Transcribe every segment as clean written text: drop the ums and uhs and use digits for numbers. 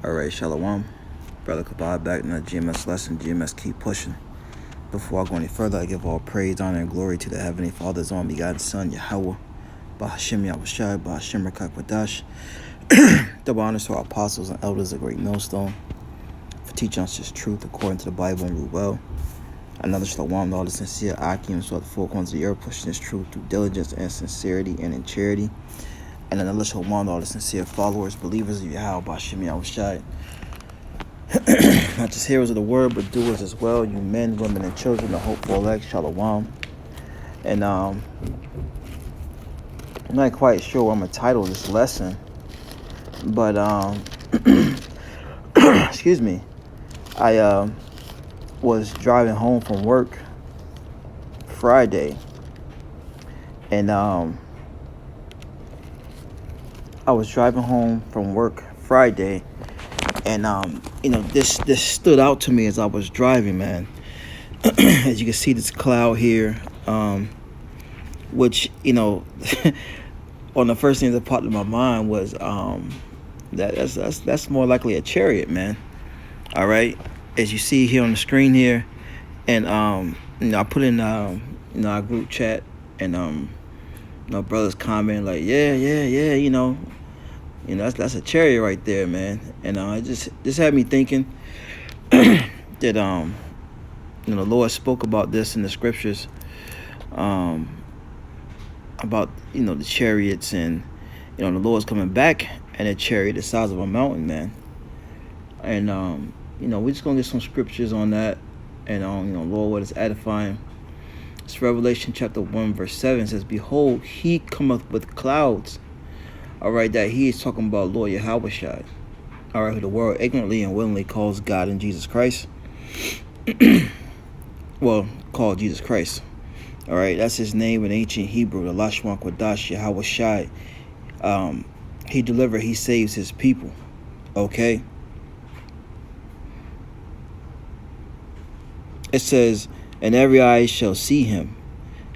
Alright, Shalom. Brother Kabad back in the GMS lesson. GMS keep pushing. Before I go any further, I give all praise, honor, and glory to the Heavenly Father's only begotten Son, YAHAWAH. BAHASHAM, YAHAWASHI, BAHASHAM, YAHAWASHI. Double honors to our apostles and elders of Great Millstone for teaching us this truth according to the Bible and rule well. Another Shalom to all the sincere Akim, so at the four corners of the earth, pushing this truth through diligence and sincerity and in charity. And another Shalom to all the sincere followers, believers of Yahawah, BAHASHAM, YAHAWASHI. Not just hearers of the word, but doers as well. You men, women, and children, the hopeful elect, Shalom. And I'm not quite sure what I'm gonna title this lesson, but excuse me. I was driving home from work Friday, and I was driving home from work Friday, and this stood out to me as I was driving, man. As you can see, this cloud here, which on the first thing that popped in my mind was that's more likely a chariot, man. All right, as you see here on the screen here, and I put in our group chat, and brothers comment like, yeah, that's a chariot right there, man. And it just had me thinking that the Lord spoke about this in the scriptures, about the chariots, and the Lord's coming back in a chariot the size of a mountain, man. And we're just gonna get some scriptures on that, and Lord, what is edifying. It's Revelation chapter 1 verse 7 says, "Behold, he cometh with clouds." All right, that he is talking about Lord YAHAWASHI. All right, who the world ignorantly and willingly calls God and Jesus Christ. Well, called Jesus Christ. All right, that's his name in ancient Hebrew, the Lashwan Kwadash YAHAWASHI. He delivers, he saves his people. Okay. It says, "And every eye shall see him,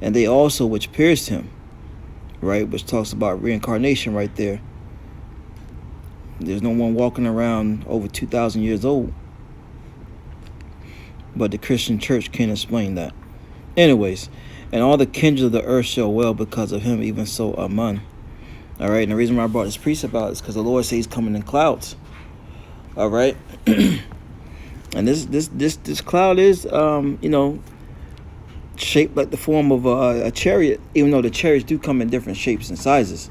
and they also which pierced him." Right, which talks about reincarnation right there. There's no one walking around over 2,000 years old, but the Christian church can't explain that. Anyways, "And all the kindred of the earth shall wail because of him, even so amen." All right, and the reason why I brought this precept out is because the Lord says he's coming in clouds. All right, and this cloud is shaped like the form of a chariot, even though the chariots do come in different shapes and sizes,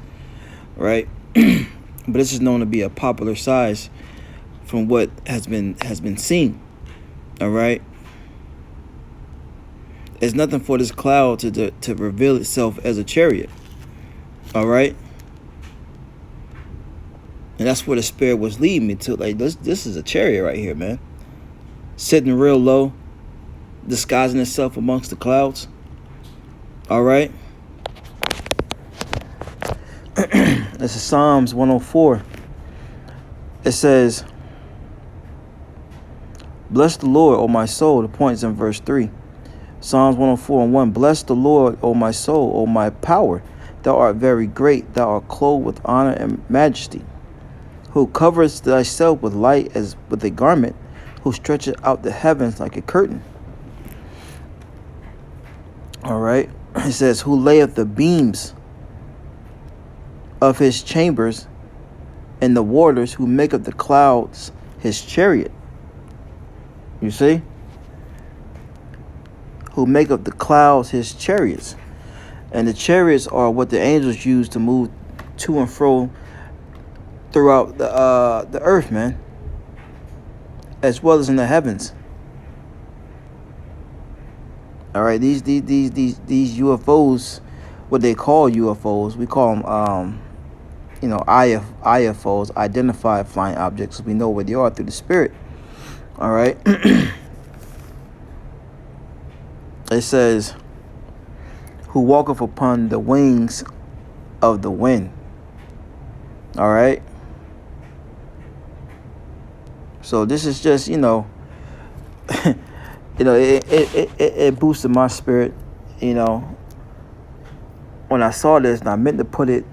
right? But this is known to be a popular size from what has been seen. All right, there's nothing for this cloud to reveal itself as a chariot. All right, and that's where the spirit was leading me to. Like, this is a chariot right here, man, sitting real low, disguising itself amongst the clouds. All right. This is Psalms 104. It says, "Bless the Lord, O my soul." The point's in verse 3. Psalms 104:1. "Bless the Lord, O my soul, O my power. Thou art very great. Thou art clothed with honor and majesty. Who coverest thyself with light as with a garment, who stretcheth out the heavens like a curtain." All right. It says, "Who layeth the beams of his chambers in the waters, who maketh the clouds his chariot." You see? Who maketh the clouds his chariots. And the chariots are what the angels use to move to and fro throughout the earth, man, as well as in the heavens. All right, these UFOs, what they call UFOs, we call them IFOs, identified flying objects. We know where they are through the spirit. All right. It says, "Who walketh upon the wings of the wind." All right. So this is just it boosted my spirit, when I saw this, and I meant to put it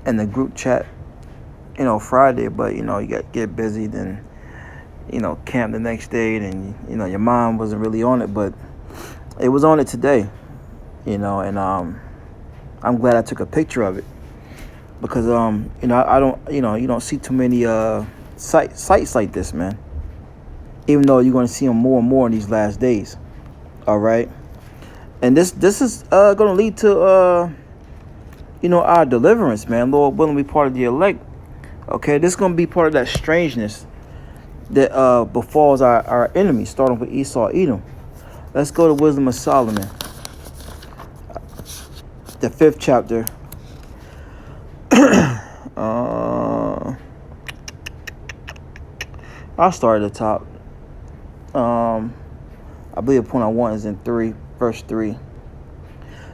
in the group chat, Friday, but you get busy, then camp the next day, then your mom wasn't really on it, but it was on it today, and I'm glad I took a picture of it, because I don't you don't see too many sites like this, man, even though you're going to see them more and more in these last days. All right, and this is going to lead to our deliverance, man. Lord willing, we part of the elect. Okay, this is going to be part of that strangeness that befalls our enemies, starting with Esau, Edom. Let's go to Wisdom of Solomon, the 5th chapter. I'll start at the top. I believe the point I want is in verse 3.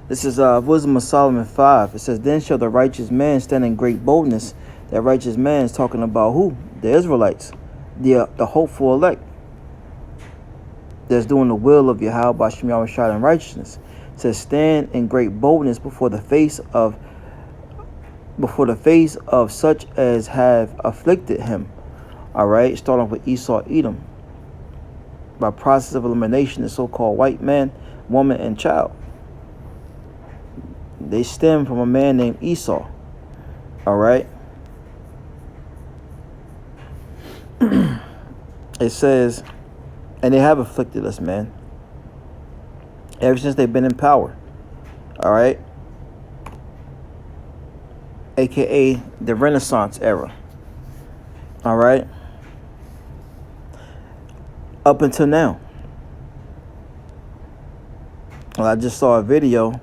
This is Wisdom of Solomon 5. It says, "Then shall the righteous man stand in great boldness." That righteous man is talking about who? The Israelites, the hopeful elect, that's doing the will of Yahawah, YAHAWASHI in righteousness. It says, "Stand in great boldness before the face of such as have afflicted him." All right, starting off with Esau, Edom. By process of elimination, the so-called white man, woman, and child. They stem from a man named Esau. All right. It says, and they have afflicted us, man, ever since they've been in power. All right. AKA the Renaissance era. All right. Up until now. Well, I just saw a video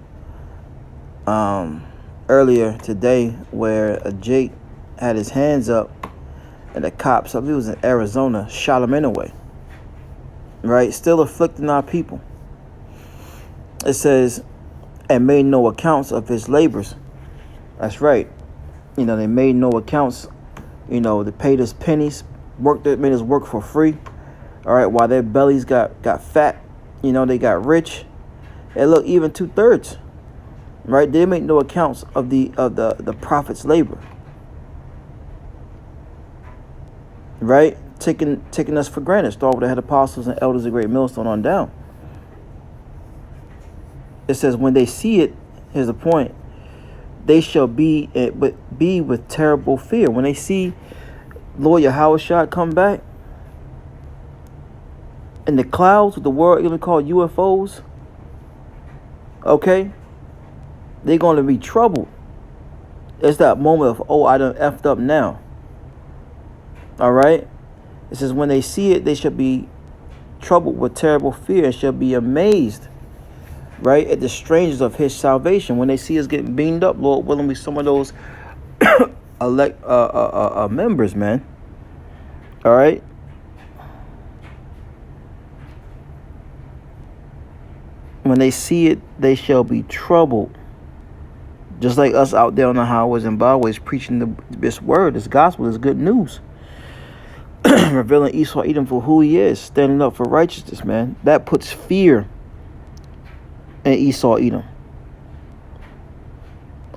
earlier today where a Jake had his hands up, and the cops, I believe it was in Arizona, shot him anyway. Right? Still afflicting our people. It says, "and made no accounts of his labors." That's right. They made no accounts. They paid us pennies, made us work for free. All right, while their bellies got fat, they got rich. And look, even 2/3, right? They make no accounts of the prophet's labor, right? Taking us for granted. Start with the head apostles and elders of great millstone on down. It says, when they see it, here's the point, they shall be with terrible fear. When they see Lord Yahawashi come back in the clouds with the world even called UFOs, okay, they're going to be troubled. It's that moment of, oh, I done effed up now. All right. It says, when they see it, they shall be troubled with terrible fear and shall be amazed, right, at the strangers of his salvation. When they see us getting beamed up, Lord willing, be some of those elect members, man. All right. When they see it, they shall be troubled. Just like us out there on the highways and byways preaching this word, this gospel, this good news. Revealing Esau Edom for who he is, standing up for righteousness, man. That puts fear in Esau Edom.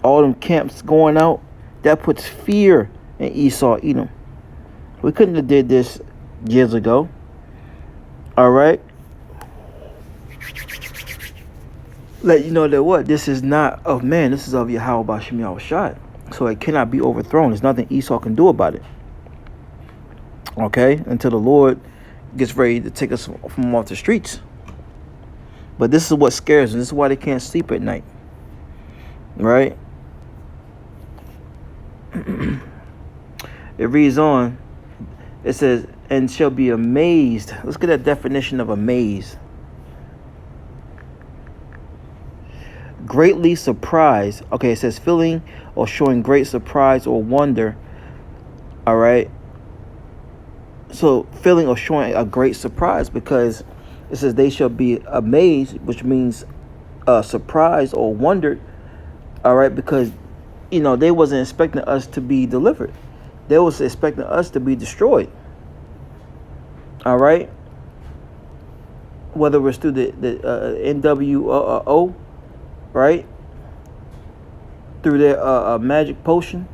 All them camps going out, that puts fear in Esau Edom. We couldn't have did this years ago. All right. Let you know that what? This is not of man. This is of Yahawah Bashim Yahushai. So it cannot be overthrown. There's nothing Esau can do about it. Okay? Until the Lord gets ready to take us from off the streets. But this is what scares them. This is why they can't sleep at night. Right? It reads on. It says, and shall be amazed. Let's get that definition of amazed. Greatly surprised. Okay, it says feeling or showing great surprise or wonder. All right. So feeling or showing a great surprise, because it says they shall be amazed, which means surprised or wondered. All right, because they wasn't expecting us to be delivered. They was expecting us to be destroyed. All right. Whether it's through the NWO, right? Through their magic potion,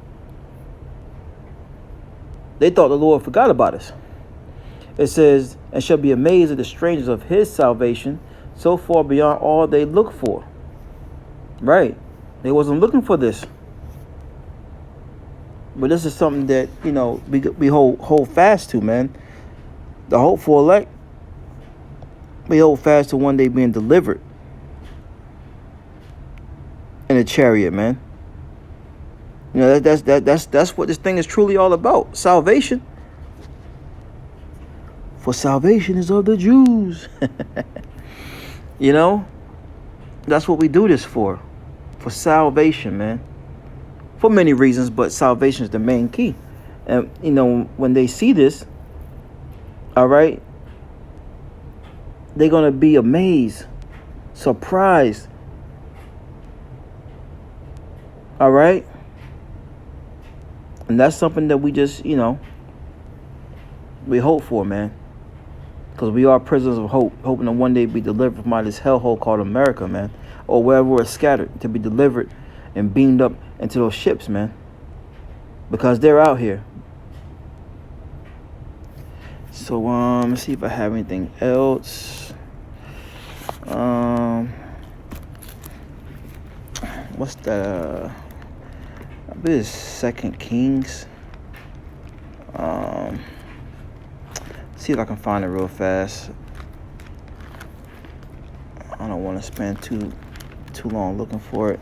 They thought the Lord forgot about us. It says, and shall be amazed at the strangers of his salvation, so far beyond all they look for. Right. They wasn't looking for this. But this is something that, we hold fast to, man. The hopeful elect, we hold fast to one day being delivered in a chariot, man. That's what this thing is truly all about. Salvation. For salvation is of the Jews. That's what we do this for salvation, man. For many reasons, but salvation is the main key. And when they see this, all right, they're gonna be amazed, surprised. All right. And that's something that we just, we hope for, man. Because we are prisoners of hope, hoping to one day be delivered from out this hellhole called America, man. Or wherever we're scattered, to be delivered and beamed up into those ships, man. Because they're out here. So, let's see if I have anything else. What's that? I believe it's 2 Kings. See if I can find it real fast. I don't want to spend too long looking for it.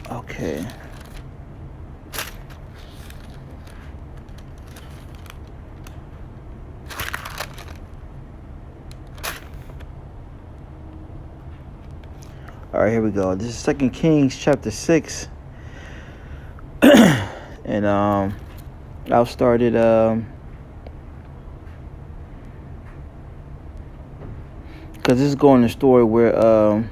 Okay. All right, here we go. This is 2 Kings chapter 6. And I'll start it because this is going to the story where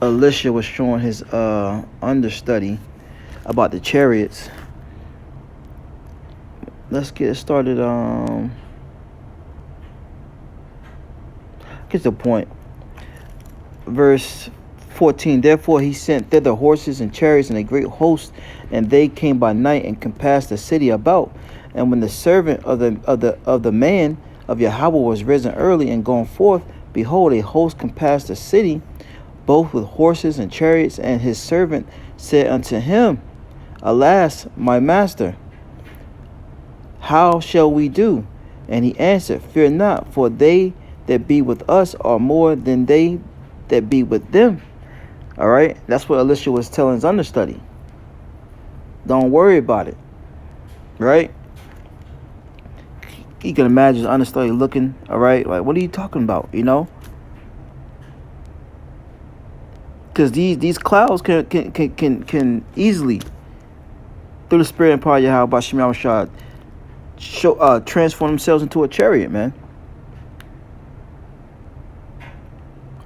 Elisha was showing his understudy about the chariots. Let's get started. Get the point. Verse 14. Therefore he sent thither horses and chariots and a great host, and they came by night and compassed the city about. And when the servant of the man of YAHAWAH was risen early and gone forth, behold, a host compassed the city, both with horses and chariots. And his servant said unto him, Alas, my master, how shall we do? And he answered, Fear not, for they that be with us are more than they that be with them. All right, that's what Elisha was telling his understudy. Don't worry about it. Right? You can imagine his understudy looking, all right, like, what are you talking about? Because these clouds can easily, through the spirit and power of YAHAWASHI, transform themselves into a chariot, man.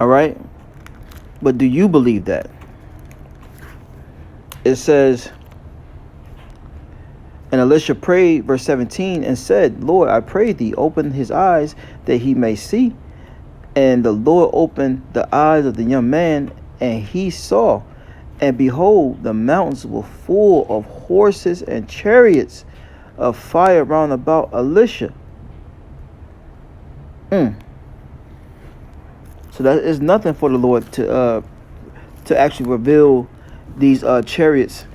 All right? But do you believe that? It says, and Elisha prayed, verse 17, and said, Lord, I pray thee, open his eyes that he may see. And the Lord opened the eyes of the young man, and he saw. And behold, the mountains were full of horses and chariots of fire round about Elisha. So that is nothing for the Lord to actually reveal these chariots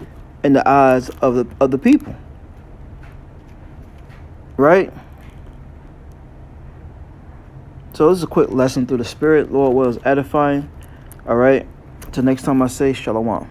in the eyes of the people. Right? So this is a quick lesson through the Spirit. Lord was edifying. All right. Until next time I say shalom.